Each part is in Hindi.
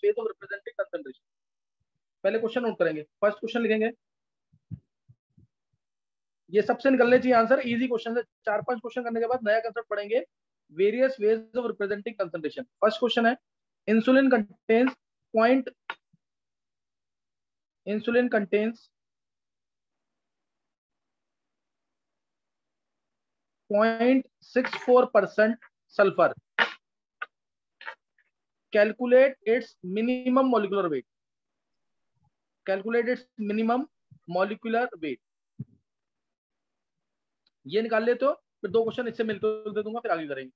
Veg of representing concentration. पहले क्वेश्चन नोट करेंगे, फर्स्ट क्वेश्चन लिखेंगे, ये सबसे निकलने चाहिए आंसर, इजी क्वेश्चन है। 4-5 क्वेश्चन करने के बाद नया कंसेप्ट पढ़ेंगे, various ways of representing concentration. First question है, insulin contains point, insulin contains 0.64% sulphur, calculate its minimum molecular weight, calculate its minimum molecular weight. ये निकाल ले तो फिर 2 क्वेश्चन इससे मिलकर दे दूंगा, फिर आगे करेंगे।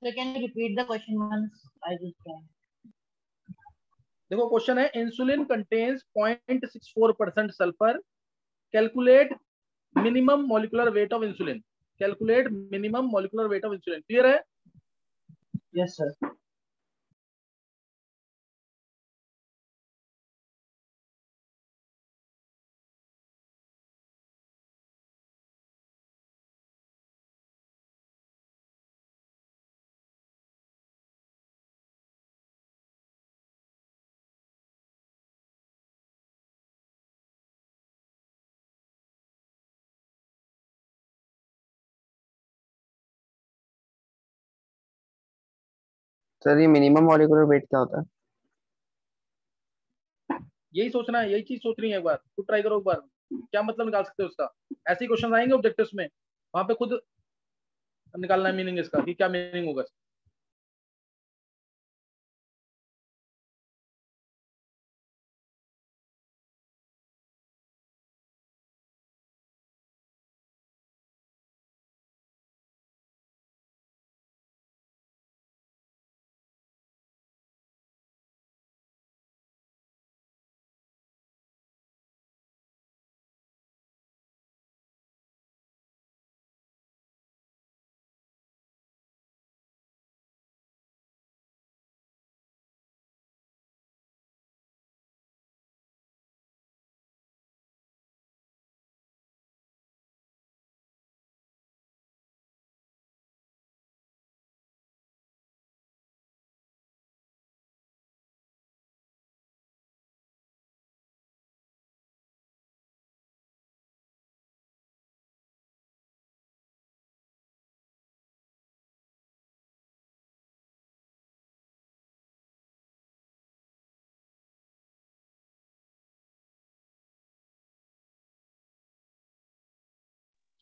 So can you repeat the question once? I just can. देखो क्वेश्चन है, insulin contains 0.64% sulphur, calculate minimum molecular weight of insulin, calculate minimum molecular weight of insulin. Clear है? Yes, sir. सर ये मिनिमम मॉलिक्यूलर वेट क्या होता है? यही सोचना है, यही चीज सोचनी है, एक बार खुद ट्राई करो, एक बार क्या मतलब निकाल सकते हो उसका। ऐसे ही क्वेश्चन आएंगे ऑब्जेक्टिव्स में, वहां पे खुद निकालना है मीनिंग इसका कि क्या मीनिंग होगा।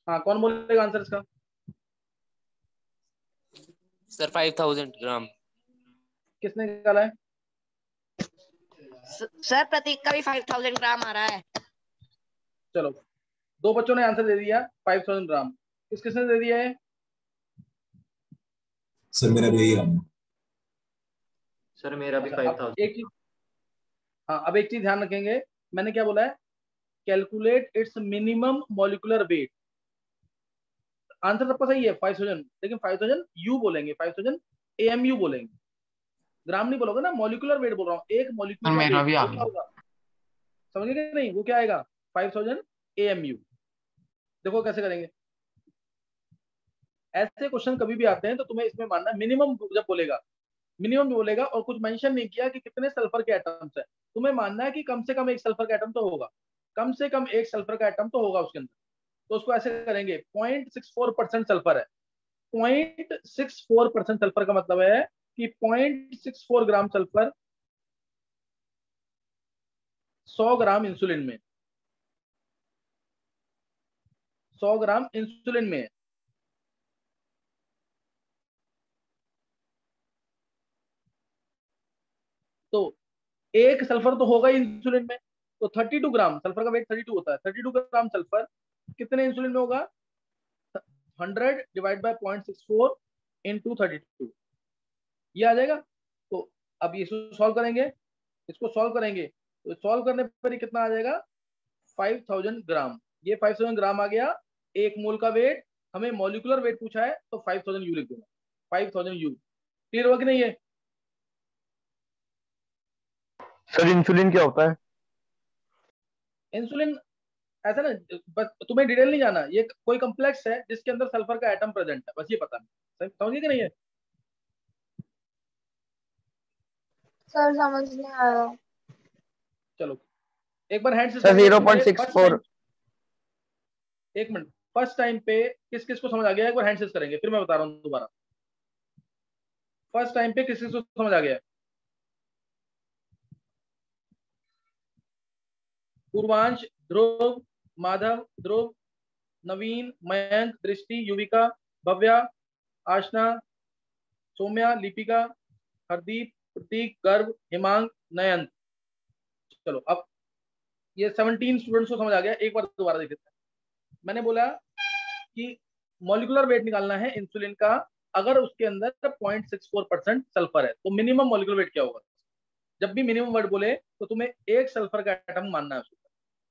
हाँ, कौन बोलेगा आंसर इसका? सर 5000 ग्राम। किसने निकाला है? सर प्रतीक का भी 5000 ग्राम आ रहा है। चलो, 2 बच्चों ने आंसर दे दिया 5000 ग्राम। किसने दे दिया है? सर मेरा भी यही है। सर मेरा भी 5000। एक चीज, हाँ अब एक चीज ध्यान रखेंगे, मैंने क्या बोला है, calculate its minimum molecular wait. Answer सबका सही है 5000, लेकिन 5000 यू बोलेंगे, 5000 AMU बोलेंगे, ग्राम नहीं बोलोगे ना, मॉलिक्यूलर वेट बोल रहा हूँ, एक मॉलिक्यूल का मेरा वेट, भी आ वो क्या होगा समझ गए नहीं? वो क्या आएगा? 5000 AMU। देखो कैसे करेंगे, ऐसे क्वेश्चन कभी भी आते हैं तो तुम्हें इसमें मानना मिनिमम, जब बोलेगा मिनिमम बोलेगा और कुछ मेंशन नहीं किया कि कितने सल्फर के एटम्स है, तुम्हें मानना है कि कम से कम एक सल्फर का एटम तो होगा, कम से कम एक सल्फर का एटम तो होगा उसके अंदर। तो उसको ऐसे करेंगे, 0.64% सल्फर है, 0.64% सल्फर का मतलब है कि 0.64 ग्राम सल्फर 100 ग्राम इंसुलिन में, 100 ग्राम इंसुलिन में है। तो एक सल्फर तो होगा ही इंसुलिन में, तो 32 ग्राम सल्फर का वेट 32 होता है, 32 ग्राम सल्फर कितने इंसुलिन में होगा? 100 डिवाइड बाय 0.64 इंटू 32, ये आ जाएगा। तो अब ये सॉल्व करेंगे, इसको सॉल्व करेंगे तो सॉल्व करने पर कितना आ जाएगा? 5000 ग्राम। ये 5000 ग्राम आ गया, एक मोल का वेट हमें मॉलिकुलर वेट पूछा है तो 5000 यू लिख दूंगा, 5000 यू। क्लियर हुआ कि नहीं है? सर इंसुलिन क्या होता है? इंसुलिन ऐसा ना, बस तुम्हें डिटेल नहीं जाना, ये कोई कम्प्लेक्स है जिसके अंदर सल्फर का एटम प्रेजेंट है, बस ये पता नहीं। समझिए कि नहीं है? सर समझ नहीं आया। चलो एक बार हैंड से सर करेंगे मुझे फर्स्ट 0.64। टाइम। एक मिनट, फर्स्ट टाइम पे किस किस को समझ आ गया है? एक बार हैंड से करेंगे, फिर मैं बता रहा हूँ दोबारा। फर्स्ट टाइम पे किस किस को समझ आ गया है? पूर्वांश, ध्रुव, माधव, ध्रुव, नवीन, मयंक, दृष्टि, युविका, भव्या, आशना, सौम्या, लिपिका, हरदीप, प्रतीक, गर्व, हिमांग, नयन। चलो अब ये 17 स्टूडेंट्स को समझ आ गया। एक बार दोबारा देख लेते हैं। मैंने बोला कि मॉलिकुलर वेट निकालना है इंसुलिन का, अगर उसके अंदर 0.64% सल्फर है तो मिनिमम मॉलिकुलर वेट क्या होगा? जब भी मिनिमम वर्ड बोले तो तुम्हें एक सल्फर का एटम मानना है, उसके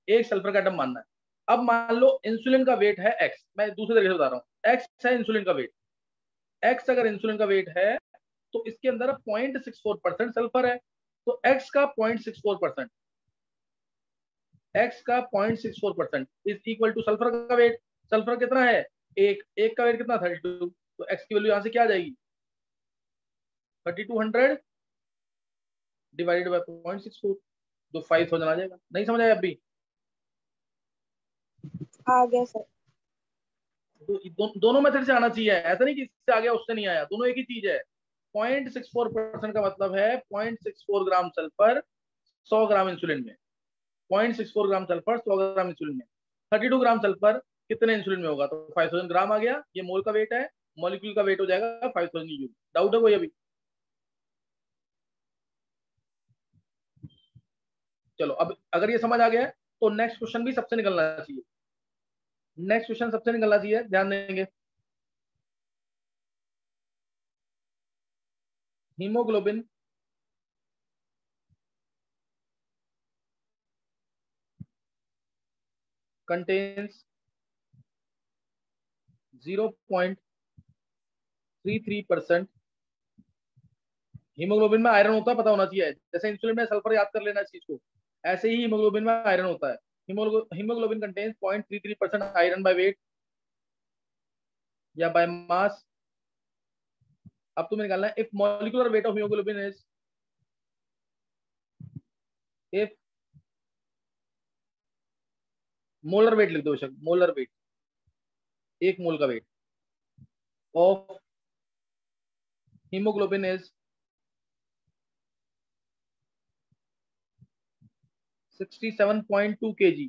एक सल्फर का एटम मानना है। अब मान लो इंसुलिन का वेट है एक्स, मैं दूसरे तरीके से बता रहा हूँ, एक्स है इंसुलिन का वेट। एक्स अगर इंसुलिन का वेट है तो इसके अंदर 0.64% सल्फर है, तो एक्स का 0.64%, एक्स का 0.64% इज इक्वल टू सल्फर का वेट। सल्फर कितना है? एक, एक का वेट कितना? 32, तो एक्स की वैल्यू यहां से क्या आ जाएगी? 3200 डिवाइडेड बाय 0.64, जो 5000 आ जाएगा। नहीं समझ आया अभी? आ गया सर। दोनों मेथड से आना चाहिए, ऐसा नहीं कि इससे आ गया उससे नहीं आया, दोनों एक ही चीज है। 0.64% का मतलब है 0.64 ग्राम सल्फर 100 ग्राम इंसुलिन में। 0.64 ग्राम सल्फर 100 ग्राम इंसुलिन में। 32 ग्राम सल्फर कितने इंसुलिन में होगा? तो 5000 ग्राम आ गया, ये मोल का वेट है, मॉलिक्यूल का वेट हो जाएगा 5000 यू। डाउट है कोई अभी? चलो अब अगर ये समझ आ गया है तो नेक्स्ट क्वेश्चन भी सबसे निकलना चाहिए। नेक्स्ट क्वेश्चन सबसे निकलना चाहिए, ध्यान देंगे। Haemoglobin contains 0.33%। हीमोग्लोबिन में आयरन होता है, पता होना चाहिए, जैसे इंसुलिन में सल्फर याद कर लेना चीज को, ऐसे ही हीमोग्लोबिन में आयरन होता है। Haemoglobin contains 0.33% iron by weight या बाय मास। अब तुम्हें निकालना है if molecular weight of haemoglobin is, if molar weight लिख दो बेशक, मोलर वेट, एक मोल का weight of haemoglobin is 67.2 kg,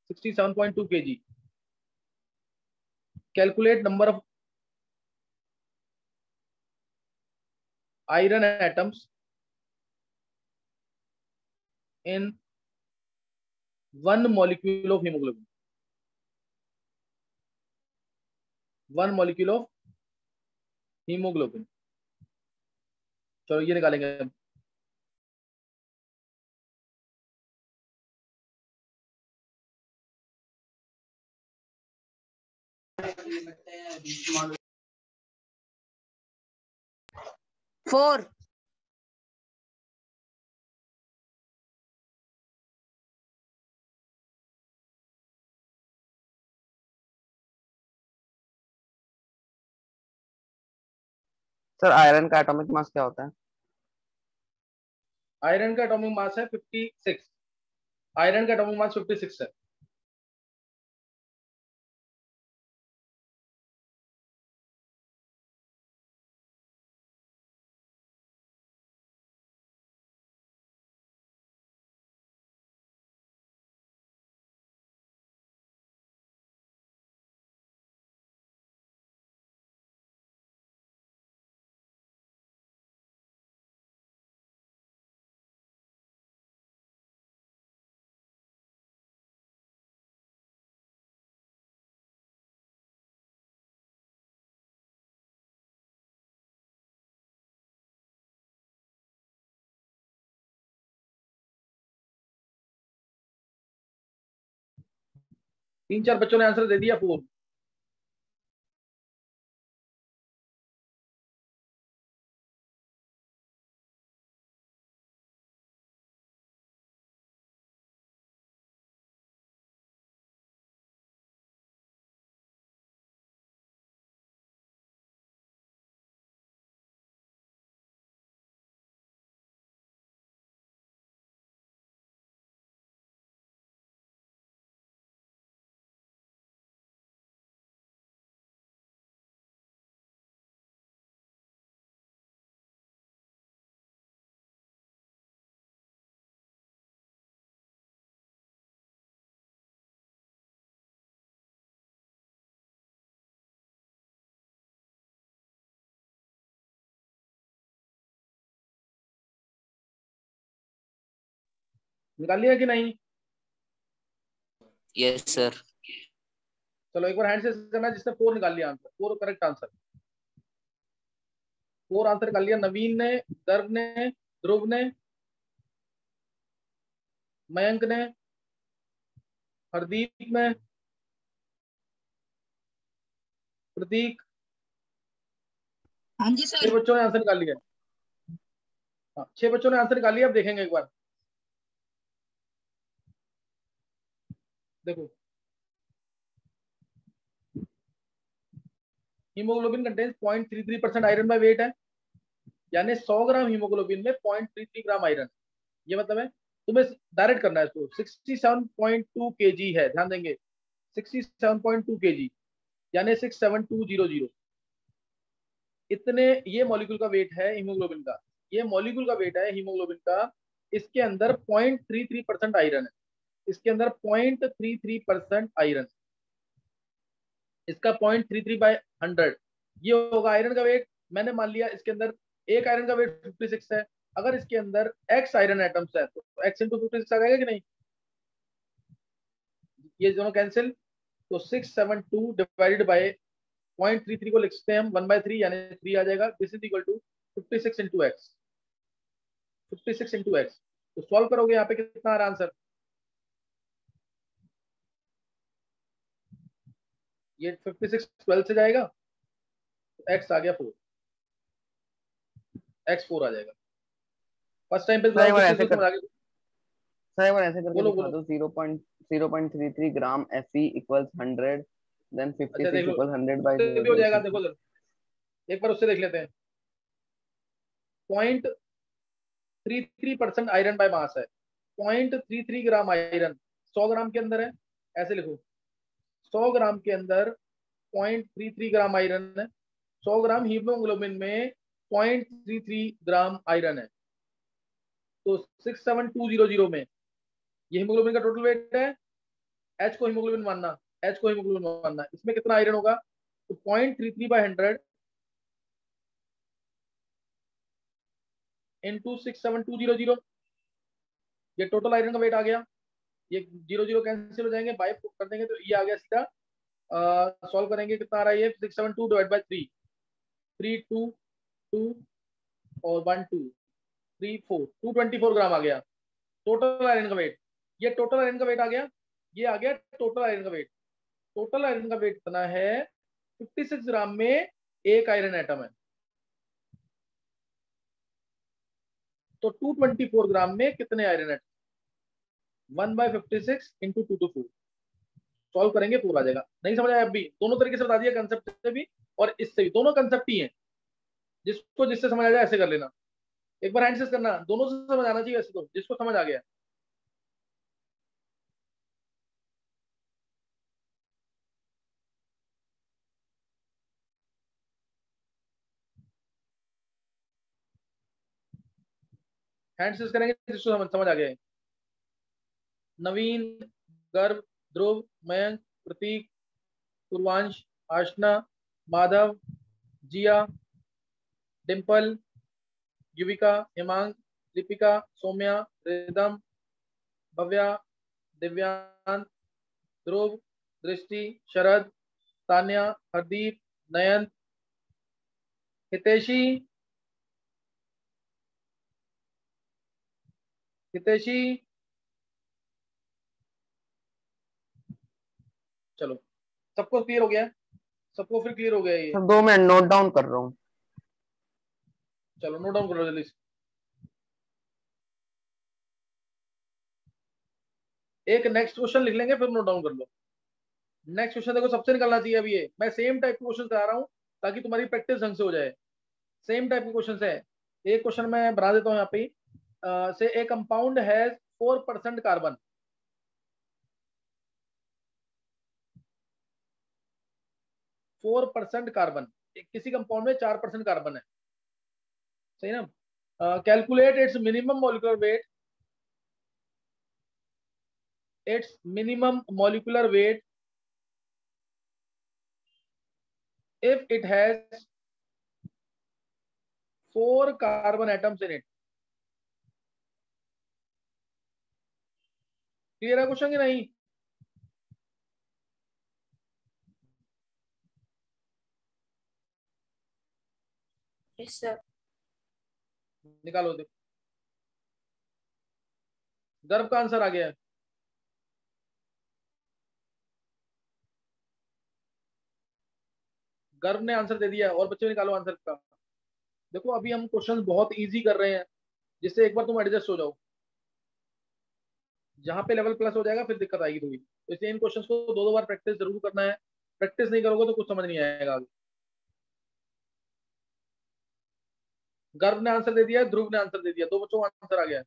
67.2 kg। Calculate number of iron atoms in 1 molecule of hemoglobin, 1 molecule of hemoglobin। चलो ये निकालेंगे। फोर। सर आयरन का एटॉमिक मास क्या होता है? आयरन का एटॉमिक मास है 56, आयरन का एटॉमिक मास 56 है। तीन चार बच्चों ने आंसर दे दिया 4। निकाल लिया कि नहीं? Yes sir. चलो एक बार हैंड से करना जिसने 4 निकाल लिया आंसर, 4 करेक्ट आंसर। 4 आंसर निकाल लिया नवीन ने, गर्व ने, ध्रुव ने, मयंक ने, हरदीप ने, प्रतीक। हाँ जी 6 सर। बच्चों ने आंसर निकाल लिया। हाँ 6 बच्चों ने आंसर निकाल लिया। अब देखेंगे एक बार, देखो haemoglobin contains 0.33% iron by weight है, यानी 100 ग्राम हीमोग्लोबिन में 0.33 ग्राम आयरन। ये मतलब है तुम्हें डायरेक्ट करना है इसको। 67.2 kg है, ध्यान देंगे 67.2 kg यानी 67200। इतने ये मॉलिक्यूल का वेट है हीमोग्लोबिन का, ये मॉलिक्यूल का वेट है हीमोग्लोबिन का। इसके अंदर 0.33% आयरन है, इसके अंदर 0.33% आयरन, इसका 0.33/100 ये होगा आयरन का वेट। मैंने मान लिया इसके अंदर एक आयरन का वेट 56 है, अगर इसके अंदर x आयरन एटम्स है तो x इंटू 56 आ जाएगा कि नहीं? ये दोनों कैंसिल, तो 672 डिवाइडेड बाय 0.33 को लिखते हैं हम 1/3 यानी 3 आ जाएगा। This is equal to 56 into x, 56 into x. तो सॉल्व करोगे यहाँ पे कितना आ रहा आंसर? ये 56 12 से जाएगा तो एक्स आ गया 4, x 4 आ जाएगा। फर्स्ट टाइम पे सर एक बार ऐसे समझ आ गया। सर एक बार ऐसे करके बोलो दिखा बोलो। दो। 0.33 ग्राम Fe इक्वल्स 100, देन अच्छा देख 56 लो, इक्वल 100 बाय उससे भी हो जाएगा। 0.33। देखो जरा, एक बार उससे देख लेते हैं। 0.33% आयरन बाय मास है, 0.33 ग्राम आयरन 100 ग्राम के अंदर है, ऐसे लिखो 100 ग्राम के अंदर 0.33 ग्राम आयरन है। 100 ग्राम हीमोग्लोबिन में 0.33 ग्राम आयरन है, तो 67200 में ये हीमोग्लोबिन का टोटल वेट है। एच को हीमोग्लोबिन मानना, एच को हीमोग्लोबिन मानना, इसमें कितना आयरन होगा? तो 0.33/100 इंटू 67200, ये टोटल आयरन का वेट आ गया। ये 0 0 कैंसिल हो जाएंगे, बाय कर देंगे तो ये आ गया सीधा। सॉल्व करेंगे कितना आ रहा है ये? 672 डिवाइड बाय 3, 3 2 2 और 1 2 3 4, 224 ग्राम आ गया टोटल आयरन का वेट। ये टोटल आयरन का वेट आ गया, ये आ गया टोटल आयरन का वेट। टोटल आयरन का वेट इतना है 56 ग्राम में एक आयरन एटम है, तो 224 ग्राम में कितने iron atom? 1/56 into 2 to 4। Solve करेंगे पूरा आ जाएगा। नहीं समझ आया? अभी दोनों तरीके से बता दिया, कंसेप्ट से भी और इससे भी, दोनों कंसेप्ट ही हैं। जिसको जिससे समझ आ जाए ऐसे कर लेना। एक बार हैंड से करना, दोनों से समझ आना चाहिए वैसे तो, जिसको समझ आ गया। हैंड से करेंगे जिसको समझ आ गया है। नवीन, गर्व, ध्रुव, मयंक, प्रतीक, पूर्वांश, आशना, माधव, जिया, डिम्पल, युविका, हिमांग, दीपिका, सौम्या, रिदम, भव्या, दिव्यांत, ध्रुव, दृष्टि, शरद, तान्या, हरदीप, नयन, हितेशी, हितेशी। चलो सबको क्लियर हो गया है? सबको फिर क्लियर हो गया ये? सर 2 मिनट नोट डाउन कर रहा हूँ। चलो नोट डाउन करो जल्दी से। एक नेक्स्ट क्वेश्चन लिख लेंगे फिर नोट डाउन कर लो। नेक्स्ट क्वेश्चन देखो सबसे निकलना चाहिए। अभी ये मैं सेम टाइप के क्वेश्चन करा रहा हूँ ताकि तुम्हारी प्रैक्टिस ढंग से हो जाए। सेम टाइप के क्वेश्चन है। एक क्वेश्चन मैं बना देता हूँ यहाँ पे। से ए कंपाउंड हैज 4% कार्बन, 4% कार्बन, किसी कंपाउंड में 4% कार्बन है, सही ना? Calculate its minimum molecular wait, it's minimum molecular wait if it has 4 carbon atoms in it। Clear है क्वेश्चन कि नहीं? Yes sir. निकालो देखो, गर्भ का आंसर आ गया है। गर्भ ने आंसर दे दिया और बच्चे निकालो आंसर का। देखो अभी हम क्वेश्चन बहुत इजी कर रहे हैं, जिससे एक बार तुम एडजस्ट हो जाओ। जहां पे लेवल प्लस हो जाएगा फिर दिक्कत आएगी थोड़ी, तो इसलिए इन क्वेश्चंस को दो दो बार प्रैक्टिस जरूर करना है। प्रैक्टिस नहीं करोगे तो कुछ समझ नहीं आएगा आगे। गर्भ ने आंसर दे दिया, ध्रुव ने आंसर दे दिया, दो बच्चों का आंसर आ गया है।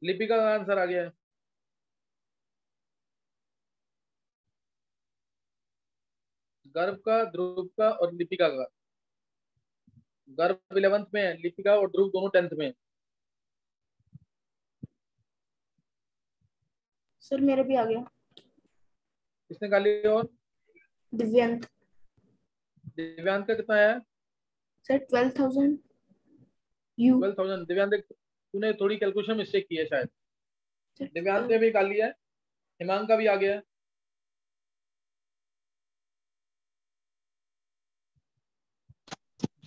लिपिका का आंसर आ गया है। गर्भ का, ध्रुव का और लिपिका का। गर्भ 11th में है, लिपिका और ध्रुव दोनों 10th में है। सर मेरा भी आ गया। किसने खा लिया? और दिव्यांत। दिव्यांत का कितना है? Sir 12,000 you. 12,000। दिव्यांत तूने थोड़ी कैलकुलेशन मिस्टेक की है शायद। दिव्यांत ने भी निकाल लिया है, हिमांक का भी आ गया है।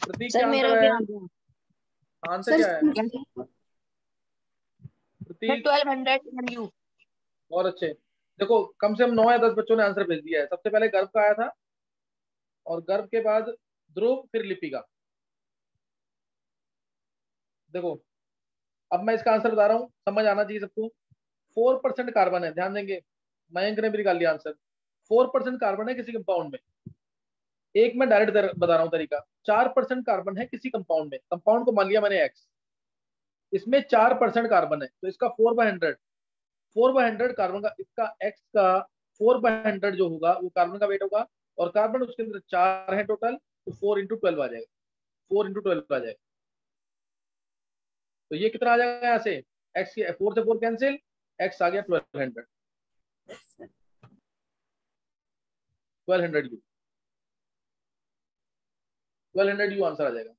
प्रतीक सर क्या मेरा आंसर भी है? आ गया। आंसर क्या है सर प्रतीक? 1200 यू। और अच्छे। देखो कम से कम 9 या 10 बच्चों ने आंसर भेज दिया है। सबसे पहले गर्भ का आया था, और गर्भ के बाद ध्रुव, फिर लिपिका। देखो अब मैं इसका आंसर बता रहा हूँ, समझ आना चाहिए सबको। 4% कार्बन है, ध्यान देंगे। मयंक ने भी निकाल लिया आंसर। 4% कार्बन है किसी कंपाउंड में। एक मैं डायरेक्ट बता रहा हूँ तरीका। 4% कार्बन है किसी कंपाउंड में, कंपाउंड को मान लिया मैंने एक्स, इसमें 4% कार्बन है, तो इसका 4/100, 4/100 कार्बन का, इसका एक्स का 4/100 जो होगा वो कार्बन का वेट होगा। और कार्बन उसके अंदर 4 है टोटल, तो 4 × 12 आ जाएगा। 4 × 12 आ जाएगा। तो ये कितना आ जाएगा यहाँ से? एक्स की 4 से 4 कैंसिल, एक्स आ गया 1200। 1200 यू, 1200 यू आंसर आ जाएगा।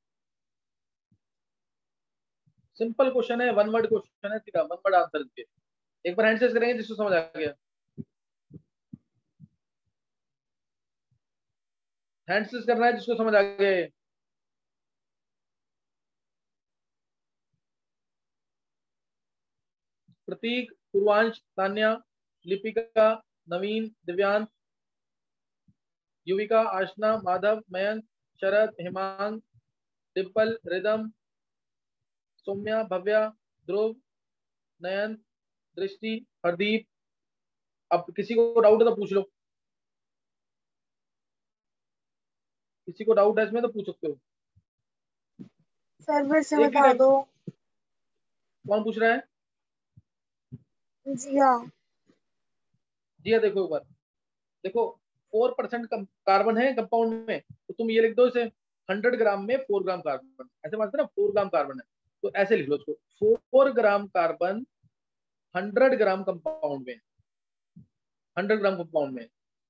सिंपल क्वेश्चन है, वन वर्ड क्वेश्चन है, सीधा वन वर्ड आंसर दिए। एक बार हैंड शेक करेंगे जिसको समझ आ गया। हैंड शेक करना है जिसको समझ आ गया। प्रतीक, पूर्वांश, तान्या, लिपिका, नवीन, दिव्यांत, युविका, आशना, माधव, मयंक, शरद, हिमांग, डिम्पल, रिदम, सौम्या, भव्या, ध्रुव, नयन, दृष्टि, हरदीप। अब किसी को डाउट है तो पूछ लो, किसी को डाउट है इसमें तो पूछ सकते हो। सर फिर से एक ही बता टाइप। दो। कौन पूछ रहा है? जी हाँ। जी हाँ, देखो एक बार। देखो 4% कार्बन है कंपाउंड में, तो तुम ये लिख दो इसे, 100 ग्राम में 4 ग्राम कार्बन, ऐसे मानते ना 4 ग्राम कार्बन है, तो ऐसे लिख लो इसको, 4 ग्राम कार्बन 100 ग्राम कंपाउंड में, 100 ग्राम कंपाउंड में।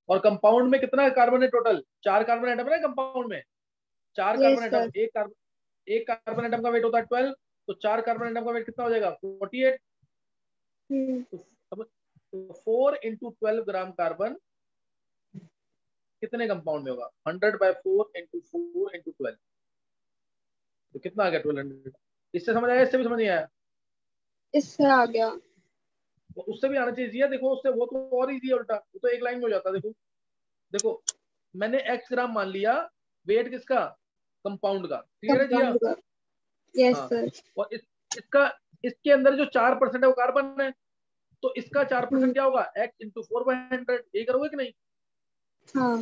और कंपाउंड में कितना कार्बन है टोटल? 4 कार्बन एटम है कंपाउंड में। 4 कार्बन यस एटम, सर। एक कार्बन एटम का वेट होता है 12, तो 4 कार्बन एटम का वेट कितना हो जाएगा? 48। तो 4 × 12 ग्राम कार्बन कितने कंपाउंड में होगा? 100/4 × 4 × 12, तो कितना आ गया? 1200। इससे समझ आया? इससे भी समझ नहीं आया? इससे आ गया। तो उससे भी आना चाहिए। देखो उससे वो तो और इजी है, उल्टा वो तो एक लाइन में हो जाता है। देखो देखो मैंने x ग्राम मान लिया, वेट किसका? कंपाउंड का। क्लियर है जिया? कंपाउंड का। यस हाँ। सर। और इसका, इसके अंदर जो 4% है वो कार्बन है, तो इसका 4% क्या होगा? x × 4/100। ये करोगे कि नहीं? हाँ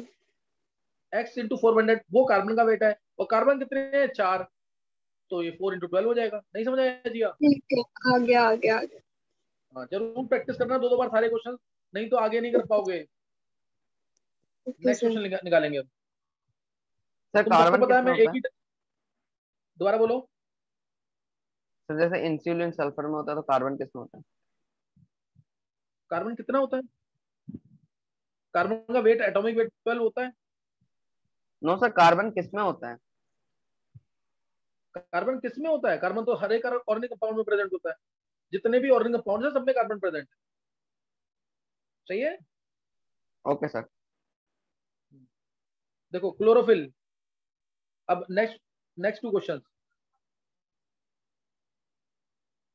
x × 4/100 वो कार्बन का वेट है, और कार्बन कितने हैं? 4, तो ये 4 × 12 हो जाएगा। नहीं समझ आया जिया? ठीक है, आ गया आ गया आ गया। हाँ जरूर प्रैक्टिस करना 2 बार सारे क्वेश्चन, नहीं तो आगे नहीं कर पाओगे। Okay next sir. क्वेश्चन निकालेंगे अब। सर तुम सबको कार्बन पता है किसमें मैं होता एक है? ही, दोबारा बोलो। सर जैसे इंसुलिन सल्फर में होता है तो कार्बन किसमें होता है? कार्बन कितना होता है? कार्बन का वेट, एटॉमिक वेट 12 होता है। नो सर, कार्बन किसमें होता है? कार्बन किस में होता है? कार्बन तो हर एक ऑर्गेनिक कंपाउंड में प्रेजेंट होता है। जितने भी ऑर्गेनिक कंपाउंड है सब में कार्बन प्रेजेंट है। सही है। Okay sir. देखो क्लोरोफिल। अब next, next 2 question.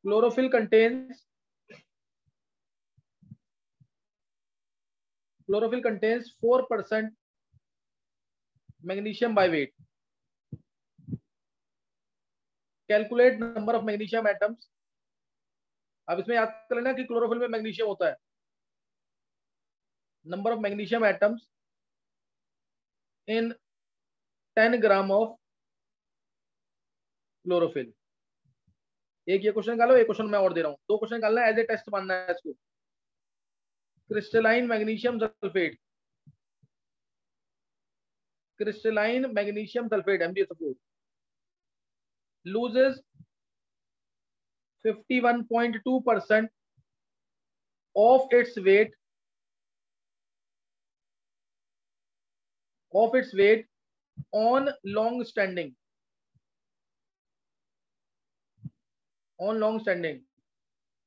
Chlorophyll contains, chlorophyll contains 4% magnesium by weight. Calculate number of magnesium atoms. अब इसमें याद कर लेना कि क्लोरोफिल में मैग्नीशियम होता है। Number of magnesium atoms in 10 gram of chlorophyll. एक ये क्वेश्चन निकालो, एक क्वेश्चन मैं और दे रहा हूँ, 2 क्वेश्चन निकालना है, एज ए टेस्ट मानना है इसको। Crystalline magnesium sulphate, crystalline magnesium sulphate MgSO4 loses 51.2% of its weight on long standing,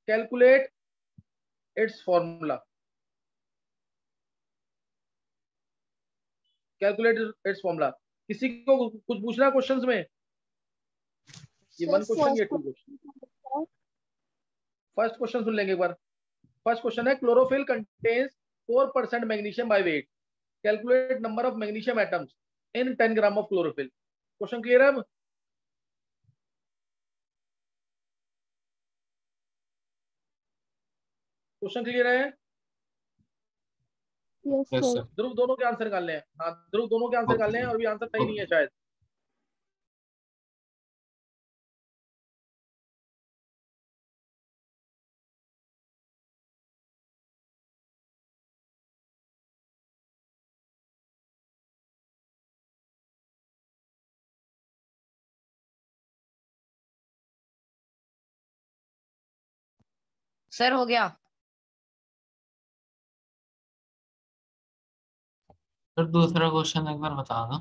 calculate its formula, किसी को कुछ पूछना क्वेश्चंस में? ये सर 1 क्वेश्चन, ये 2 फर्स्ट क्वेश्चन। फर्स्ट क्वेश्चन सुन लेंगे एक बार। फर्स्ट क्वेश्चन है chlorophyll contains 4% magnesium by weight, calculate number of magnesium atoms in 10 gram of chlorophyll. Question clear है? अब क्वेश्चन क्लियर है? Yes yes sir. सर। ध्रुव दोनों के आंसर निकालने हैं। हाँ ध्रुव दोनों के आंसर निकालने हैं, और भी आंसर सही नहीं है शायद। सर हो गया। सर दूसरा क्वेश्चन एक बार बता दो।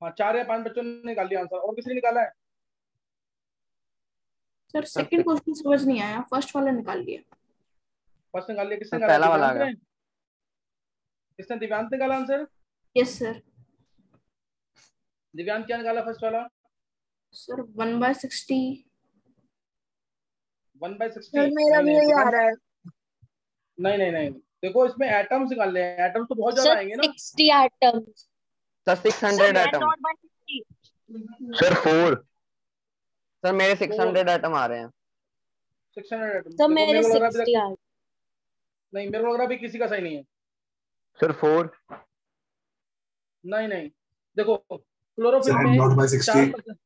हाँ 4 या 5 बच्चों ने निकाल लिया आंसर, और किसी ने निकाला है? सर सेकंड क्वेश्चन समझ नहीं आया, फर्स्ट वाला निकाल लिया। फर्स्ट निकाल लिया, किसने सर निकाला? पहला वाला आ दिव्यांत गया। ने? किसने? दिव्यांत निकाला आंसर। Yes sir. दिव्यांत क्या निकाला फर्स्ट वाला? सर 1/60। 1/60। सर मेरा भी यही आ रहा है। नहीं नहीं नहीं, देखो इसमें एटम्स निकाल ले, एटम्स तो बहुत ज्यादा आएंगे ना। 60 atoms. Sir 600 atom. Not by 60. Sir 4। Sir मेरे 600 एटम आ रहे हैं। 600 एटम्स। तो देखो मेरे मेरे को लग रहा है अभी 60 तक, आ नहीं मेरे को लग रहा है अभी किसी का सही नहीं है। सर 4। नहीं नहीं, देखो क्लोरोफिल Sir, में not by 60. 4%।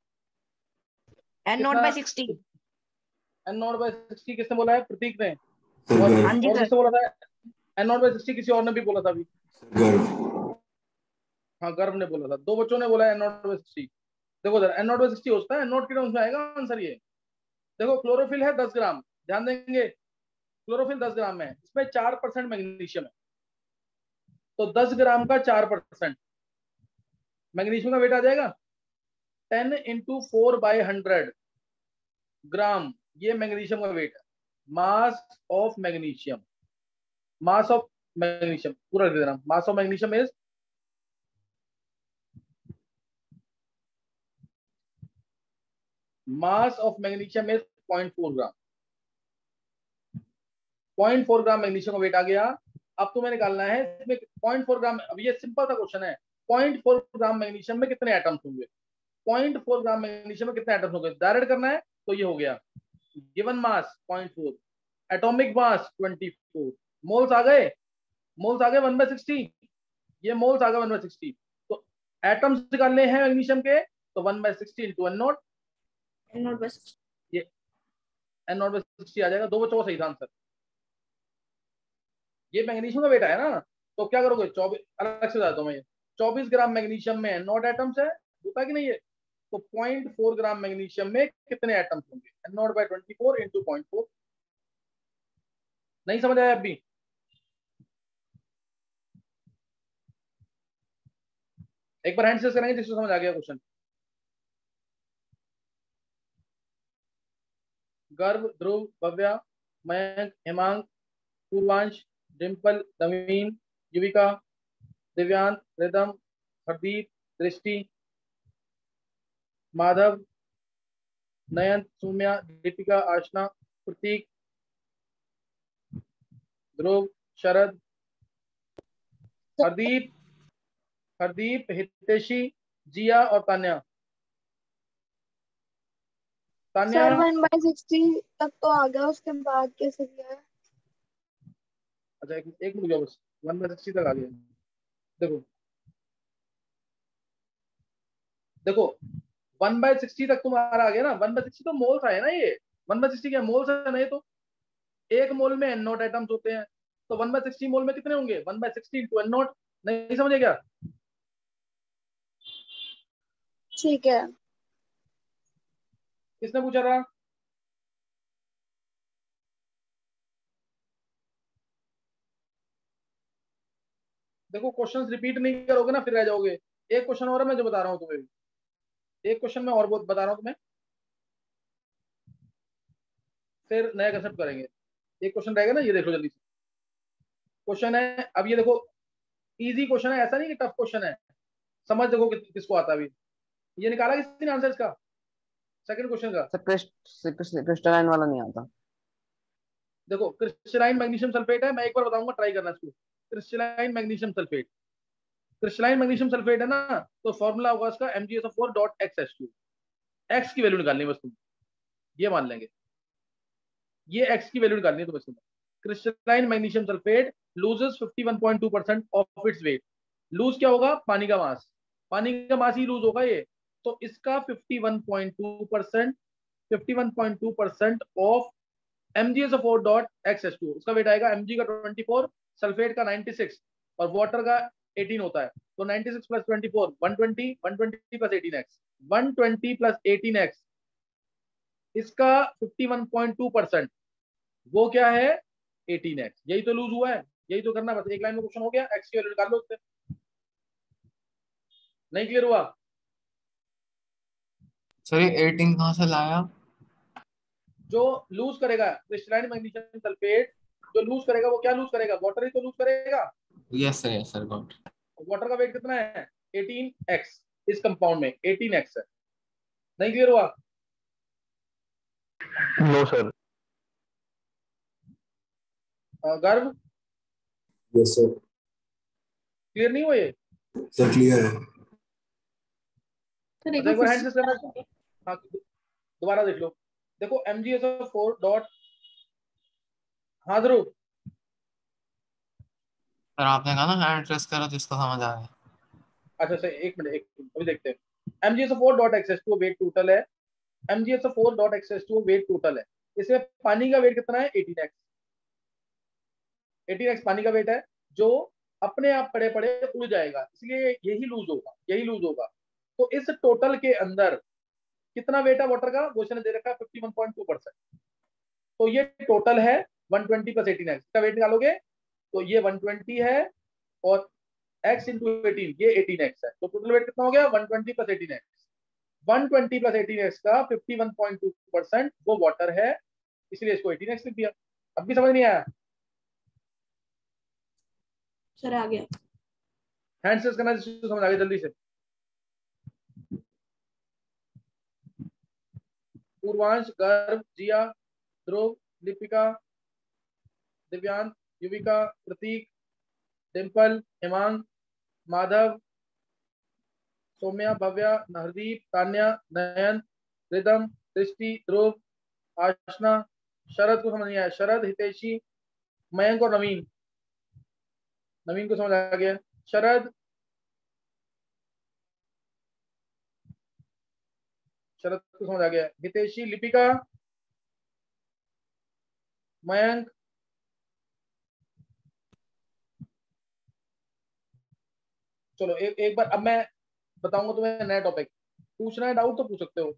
एंड नॉट कितना? बाय 60। एन नॉट बाय 60 किसने बोला है? प्रतीक ने। सर और गर्व। हाँ जी और सर। किसने बोला था? एन नॉट बाय 60 किसी और ने भी बोला था अभी। सर गर्व। हाँ गर्भ ने बोला था, 2 बच्चों ने बोला एन नॉट बाय 60। देखो उधर एन नॉट बाय 60 होता है, एन नॉट के टर्म्स में आएगा आंसर ये। देखो क्लोरोफिल है 10 ग्राम, ध्यान देंगे क्लोरोफिल 10 ग्राम है, इसमें 4% मैग्नीशियम है, तो 10 ग्राम का 4% मैग्नीशियम का वेट आ जाएगा 10 × 4/100 ग्राम। ये मैग्नीशियम का वेट है, mass of magnesium. Mass of magnesium पूरा लिख देना, mass of magnesium is mass of magnesium is 0.4 gram. 0.4 gram magnesium का वेट आ गया। अब तुम्हें निकालना है इसमें 0.4 ग्राम, अब ये सिंपल सा क्वेश्चन है, 0.4 ग्राम मैग्नीशियम में कितने एटम्स होंगे? 0.4 ग्राम मैग्नीशियम में कितने एटम्स होंगे? डायरेक्ट करना है तो ये हो गया, given mass 0.4, atomic mass 24, moles आ गए, मोल्स आ गए 1/60, ये मोल्स आ गए 1/60। तो एटम्स निकालने हैं मैग्नीशियम के, तो 1/60 × n naught, and naught by 60। ये n नॉट बाय 60 आ जाएगा। 2 बच्चों का सही था आंसर। ये मैग्नीशियम का वेट है ना, तो क्या करोगे? 24 अलग से बताता हूं मैं, 24 ग्राम मैग्नीशियम में नॉट एटम्स है, होता कि नहीं है? तो 0.4 ग्राम मैग्नीशियम में कितने एटम्स होंगे? n naught by 24 × 0.4। नहीं समझ आया अभी? एक बार हैंड से करेंगे जिसको समझ आ गया क्वेश्चन। गर्भ, ध्रुव, भव्या, मयंक, हेमांग, पूर्वांश, डिम्पल, नवीन, युविका, दिव्यांत, रिदम, हरदीप, दृष्टि, माधव, नयन, सौम्या, दीपिका, आशना, प्रतीक, ध्रुव, शरद, हरदीप, हितेशी, जिया और तान्या। तान्या सर 1/60 तक तो आ गया, उसके बाद कैसे किया है? अच्छा एक मिनट बस, 1/60 तक आ गया। देखो देखो 1/60 तक तुम्हारा आ गया ना, 1/60 तो मोल्स आए ना, ये 1/60 क्या मोल्स है ना? ये तो एक मोल में n नॉट एटम्स होते हैं, तो 1/60 मोल में कितने होंगे? 1/60 × n नॉट। नहीं समझे क्या? ठीक है। किसने पूछा था? देखो क्वेश्चंस रिपीट नहीं करोगे ना फिर रह जाओगे। एक क्वेश्चन और है मैं जो बता रहा हूँ तुम्हें, एक क्वेश्चन में और बहुत बता रहा हूँ तुम्हें, फिर नया कंसेप्ट करेंगे। एक क्वेश्चन रहेगा ना, ये देखो जल्दी से क्वेश्चन है। अब ये देखो इजी क्वेश्चन है, ऐसा नहीं कि टफ क्वेश्चन है, समझ देखो किसको आता है अभी। ये निकाला किसी ने आंसर इसका, सेकंड क्वेश्चन का? सर क्रिस्टलाइन वाला नहीं आता। देखो क्रिस्टलाइन मैग्नीशियम सल्फेट है, मैं एक बार बताऊंगा, ट्राई करना इसको। Crystalline magnesium sulphate, crystalline magnesium sulphate है ना, तो फॉर्मूला होगा इसका MgSO4.XH2। एक्स की वैल्यू निकालनी है बस तुम, ये मान लेंगे, ये एक्स की वैल्यू निकालनी है तो बस तुम। Crystalline magnesium sulphate loses 51.2% of its weight. Lose क्या होगा? पानी का मास, पानी का मास ही लूज होगा ये, तो इसका 51.2% ऑफ MgSO4.XH2, उसका वेट आएगा mg का 24, सल्फेट का 96 और वाटर का 18 होता है, तो 96 + 24 120, 120 + 18x, 120 + 18x, इसका 51.2% वो क्या है? 18x। यही तो लूज हुआ है, यही तो करना, बस एक लाइन में क्वेश्चन हो गया, x की वैल्यू निकाल लो उससे। नहीं क्लियर हुआ? सर ये 18 कहाँ से लाया? जो लूज करेगा क्रिस्टलाइन मैग्नीशियम सल्फेट, जो लूज करेगा वो क्या लूज करेगा? वाटर ही तो लूज करेगा। Yes sir got. वाटर का वेट कितना है? 18x। इस कंपाउंड में 18x है। नहीं क्लियर हुआ? No sir. गर्भ यस सर। क्लियर नहीं हुआ ये? सर क्लियर है। सर एक एक बार बार हैंड से करना। हाँ दोबारा देख लो। देखो MgSO4 डॉट, हाँ ध्रुव सर आपने कहा ना हैंड ट्रेस करो जिसको समझ आ गया। अच्छा सर एक मिनट अभी देखते हैं। MgSO4 dot XH2 wait total है। MgSO4 dot XH2 wait total है। इसमें पानी का वेट कितना है? 18x। 18x पानी का वेट है, जो अपने आप पड़े पड़े उड़ जाएगा, इसलिए यही लूज होगा, यही लूज होगा। तो इस टोटल के अंदर कितना वेट है वाटर का? क्वेश्चन ने दे रखा है 51.2%। तो ये टोटल है 120 प्लस 18x का वेट निकालोगे तो ये 120 है और x इंटू 18 ये 18x है। तो टोटल वेट कितना हो गया? 120 प्लस 18x। 120 प्लस 18x का 51.2% वो वाटर है, इसलिए इसको 18x लिख दिया। अब भी समझ नहीं आया? सर आ गया। हैंड से करना जिसको समझ आ गया जल्दी से। पूर्वांश, गर्भ, जिया, ध्रुव, लिपिका, दिव्यांश, युविका, प्रतीक, डिम्पल, हेमांग, माधव, सौम्या, भव्या, हरदीप, तान्या, नयन, रिदम, दृष्टि, ध्रुव, आशना, शरद को समझ नहीं आया। शरद, हितेशी, मयंक और नवीन। नवीन को समझ आ गया। शरद को समझ आ गया। हितेशी, लिपिका, मयंक, चलो एक बार अब मैं बताऊंगा तुम्हें नया टॉपिक। पूछना है डाउट तो पूछ सकते हो।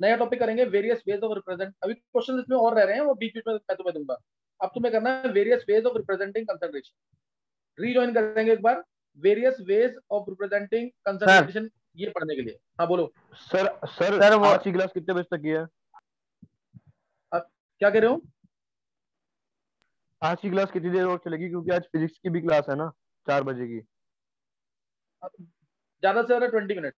नया टॉपिक करेंगे वेरियस वेज ऑफ रिप्रेजेंट। अभी क्वेश्चन इसमें और रह रहे हैं, वो बीच बीच में मैं तुम्हें दूंगा। अब तुम्हें करना है various ways of representing concentration. Rejoin करेंगे एक बार various ways of representing concentration, ये पढ़ने के लिए। हाँ बोलो सर। सर सर, वो आज की क्लास कितने बजे तक की है? क्या कह रहे हो? आज की क्लास कितनी देर और चलेगी, क्योंकि आज फिजिक्स की भी क्लास है ना 4 बजे की। ज्यादा से ज्यादा 20 मिनट।